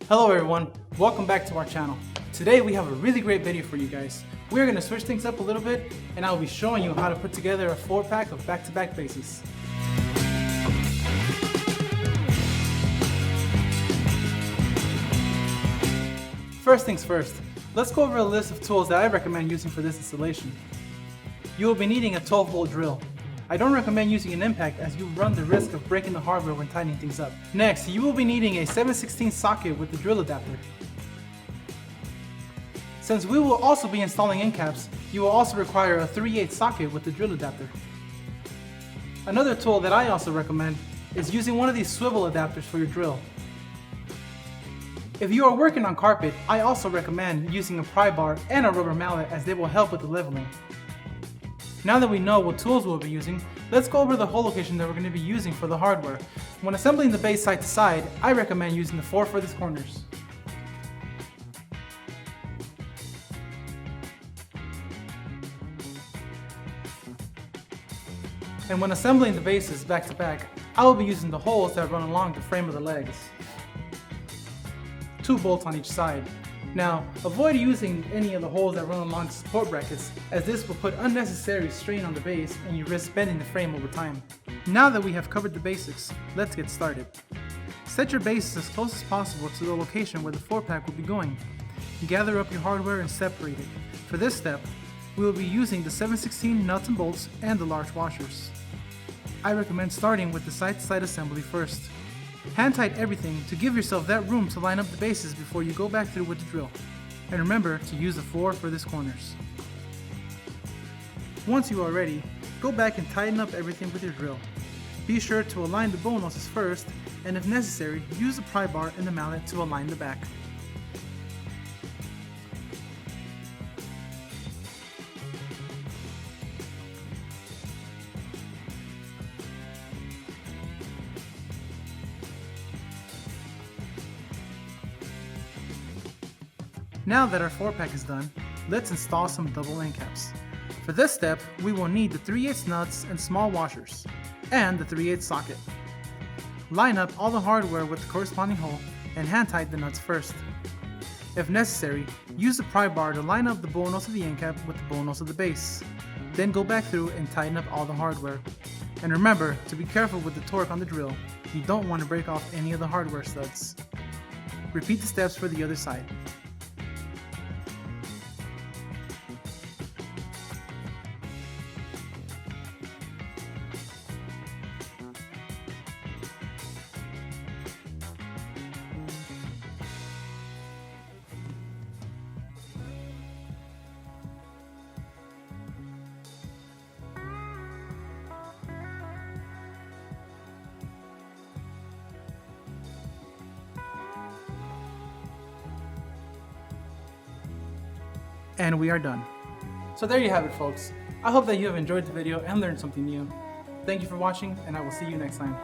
Hello everyone, welcome back to our channel. Today we have a really great video for you guys. We're going to switch things up a little bit and I'll be showing you how to put together a 4-pack of back-to-back bases. First things first, let's go over a list of tools that I recommend using for this installation. You will be needing a 12-volt drill. I don't recommend using an impact as you run the risk of breaking the hardware when tightening things up. Next, you will be needing a 7/16 socket with the drill adapter. Since we will also be installing end caps, you will also require a 3/8 socket with the drill adapter. Another tool that I also recommend is using one of these swivel adapters for your drill. If you are working on carpet, I also recommend using a pry bar and a rubber mallet as they will help with the leveling. Now that we know what tools we'll be using, let's go over the hole location that we're going to be using for the hardware. When assembling the base side to side, I recommend using the 4 furthest corners. And when assembling the bases back to back, I will be using the holes that run along the frame of the legs. 2 bolts on each side. Now, avoid using any of the holes that run along the support brackets, as this will put unnecessary strain on the base and you risk bending the frame over time. Now that we have covered the basics, let's get started. Set your bases as close as possible to the location where the 4-pack will be going. Gather up your hardware and separate it. For this step, we will be using the 7/16 nuts and bolts and the large washers. I recommend starting with the side-to-side assembly first. Hand tight everything to give yourself that room to line up the bases before you go back through with the drill. And remember to use the 4 furthest corners. Once you are ready, go back and tighten up everything with your drill. Be sure to align the bow noses first, and if necessary, use the pry bar and the mallet to align the back. Now that our 4-pack is done, let's install some double end caps. For this step, we will need the 3/8 nuts and small washers, and the 3/8 socket. Line up all the hardware with the corresponding hole and hand tighten the nuts first. If necessary, use the pry bar to line up the bow nose of the end cap with the bow nose of the base. Then go back through and tighten up all the hardware. And remember to be careful with the torque on the drill. You don't want to break off any of the hardware studs. Repeat the steps for the other side. And we are done. So there you have it, folks. I hope that you have enjoyed the video and learned something new. Thank you for watching, and I will see you next time.